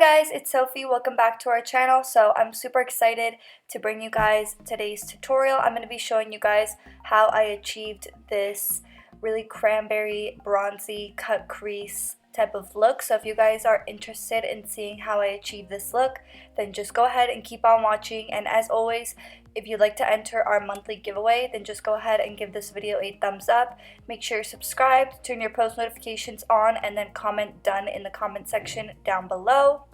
guys, it's Sophie. Welcome back to our channel. So I'm super excited to bring you guys today's tutorial. I'm going to be showing you guys how I achieved this really cranberry bronzy cut crease type of look. So if you guys are interested in seeing how I achieved this look, then just go ahead and keep on watching. And as always, if you'd like to enter our monthly giveaway, then just go ahead and give this video a thumbs up. Make sure you're subscribed, turn your post notifications on, and then comment done in the comment section down below.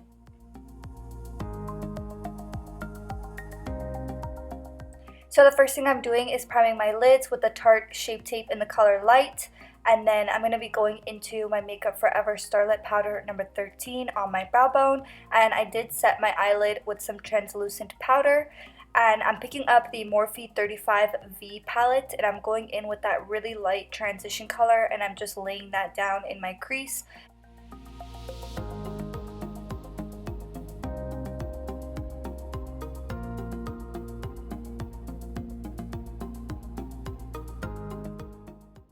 So the first thing I'm doing is priming my lids with the Tarte Shape Tape in the color Light. And then I'm going to be going into my Makeup Forever Starlit Powder number 13 on my brow bone. And I did set my eyelid with some translucent powder. And I'm picking up the Morphe 35V palette, and I'm going in with that really light transition color, and I'm just laying that down in my crease.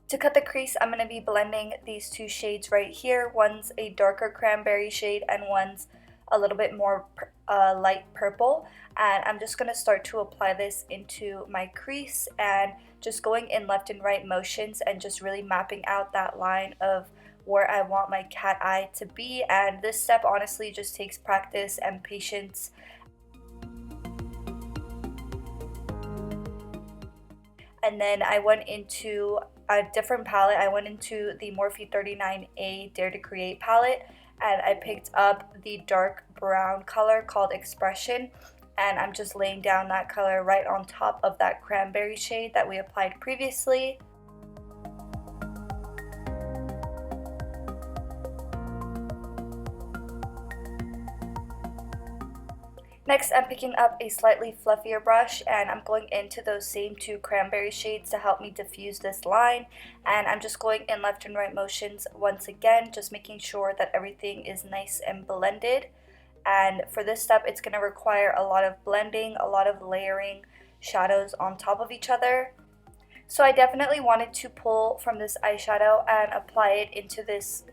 To cut the crease, I'm going to be blending these two shades right here. One's a darker cranberry shade and one's a little bit more light purple. And I'm just going to start to apply this into my crease and just going in left and right motions and just really mapping out that line of where I want my cat eye to be. And this step honestly just takes practice and patience. And then I went into a different palette. I went into the Morphe 39A Dare to Create palette, and I picked up the dark brown color called Expression, and I'm just laying down that color right on top of that cranberry shade that we applied previously. Next, I'm picking up a slightly fluffier brush, and I'm going into those same two cranberry shades to help me diffuse this line. And I'm just going in left and right motions once again, just making sure that everything is nice and blended. And for this step, it's going to require a lot of blending, a lot of layering shadows on top of each other. So I definitely wanted to pull from this eyeshadow and apply it into this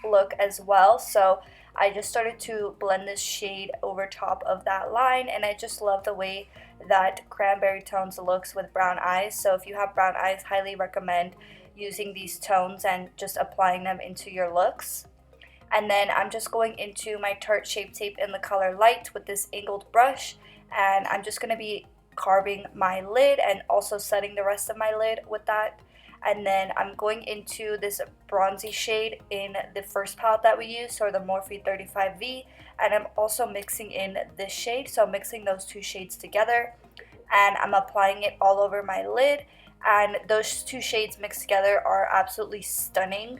look as well. So I just started to blend this shade over top of that line, and I just love the way that cranberry tones looks with brown eyes. So if you have brown eyes, highly recommend using these tones and just applying them into your looks. And then I'm just going into my Tarte Shape Tape in the color Light with this angled brush, and I'm just going to be carving my lid and also setting the rest of my lid with that. And then I'm going into this bronzy shade in the first palette that we used, or the Morphe 35V, and I'm also mixing in this shade, so mixing those two shades together, and I'm applying it all over my lid. And those two shades mixed together are absolutely stunning,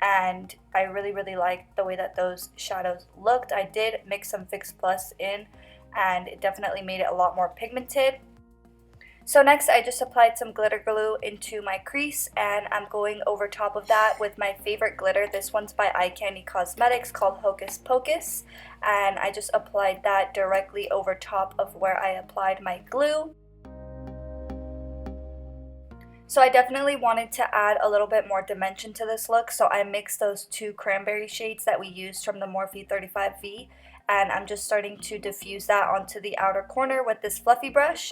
and I really like the way that those shadows looked. I did mix some Fix Plus in, and it definitely made it a lot more pigmented. So next, I just applied some glitter glue into my crease, and I'm going over top of that with my favorite glitter. This one's by Eye Candy Cosmetics called Hocus Pocus, and I just applied that directly over top of where I applied my glue. So I definitely wanted to add a little bit more dimension to this look, so I mixed those two cranberry shades that we used from the Morphe 35V, and I'm just starting to diffuse that onto the outer corner with this fluffy brush.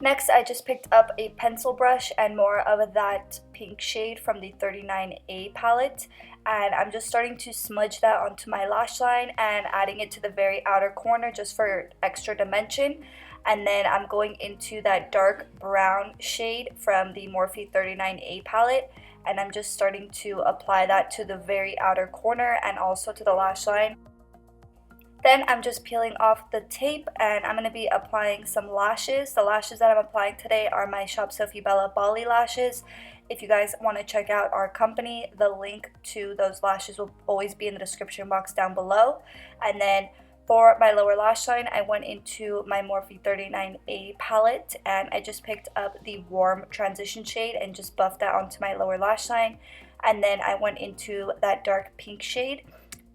Next, I just picked up a pencil brush and more of that pink shade from the 39A palette, and I'm just starting to smudge that onto my lash line and adding it to the very outer corner just for extra dimension. And then I'm going into that dark brown shade from the Morphe 39A palette, and I'm just starting to apply that to the very outer corner and also to the lash line. Then I'm just peeling off the tape, and I'm going to be applying some lashes. The lashes that I'm applying today are my Shop Sofie Bella Bali lashes. If you guys want to check out our company, the link to those lashes will always be in the description box down below. And then for my lower lash line, I went into my Morphe 39A palette, and I just picked up the warm transition shade and just buffed that onto my lower lash line. And then I went into that dark pink shade,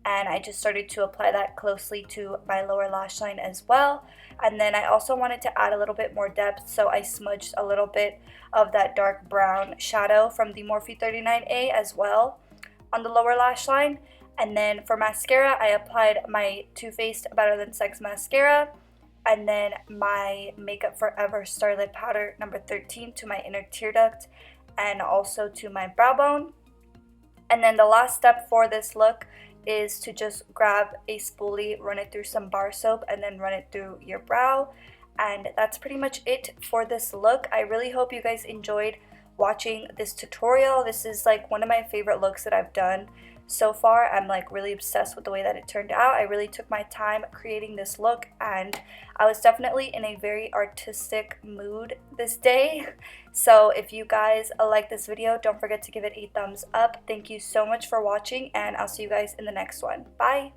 and I just started to apply that closely to my lower lash line as well. And then I also wanted to add a little bit more depth, so I smudged a little bit of that dark brown shadow from the Morphe 39A as well on the lower lash line. And then for mascara, I applied my Too Faced Better Than Sex mascara, and then my Makeup Forever Starlit Powder number 13 to my inner tear duct and also to my brow bone. And then the last step for this look is to just grab a spoolie, run it through some bar soap, and then run it through your brow. And that's pretty much it for this look. I really hope you guys enjoyed watching this tutorial. This is like one of my favorite looks that I've done so far. I'm like really obsessed with the way that it turned out. I really took my time creating this look, and I was definitely in a very artistic mood this day. So if you guys like this video, don't forget to give it a thumbs up. Thank you so much for watching, and I'll see you guys in the next one. Bye!